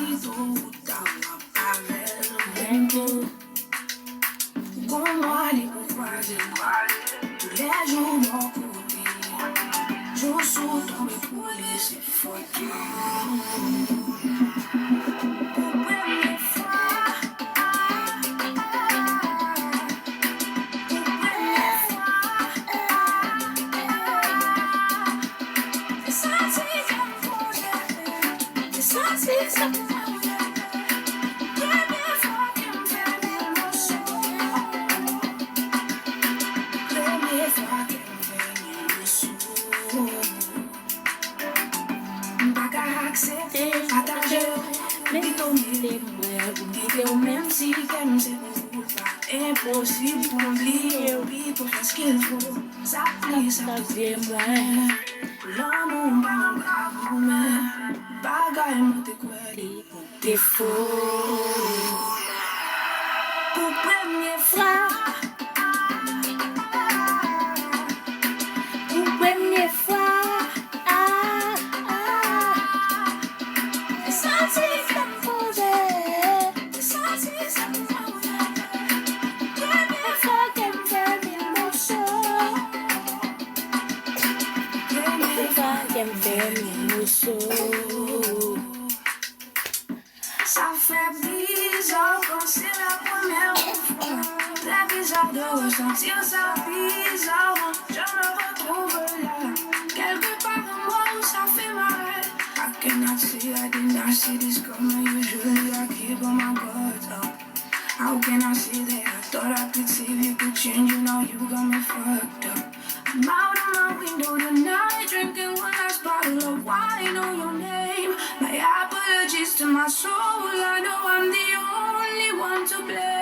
Despacito, tava pavel. Como ali por quase, tu les jours mon côté. Je suis tombé pour laisser faute. Même si qu'elle c'est pas impossible pour oublier, puis pour faire ce qu'il faut. Ça plie, ça devient moins. L'amour m'a encore mais bagaille monte quoi pour défaut. Pour première fois. Ça fait bizarre quand c'est la première fois. C'est bizarre de ressentir ça bizarre. Je me retrouve là, quelque part en moi où ça fait mal. I cannot see, I did not see this coming. Usually I keep on my guard up. How can I say that? I thought I could save you, could change you. Now you got me fucked up. I'm out of my window tonight, drinking one last bottle of wine on your name. My apologies to my soul, I know I'm the only one to blame.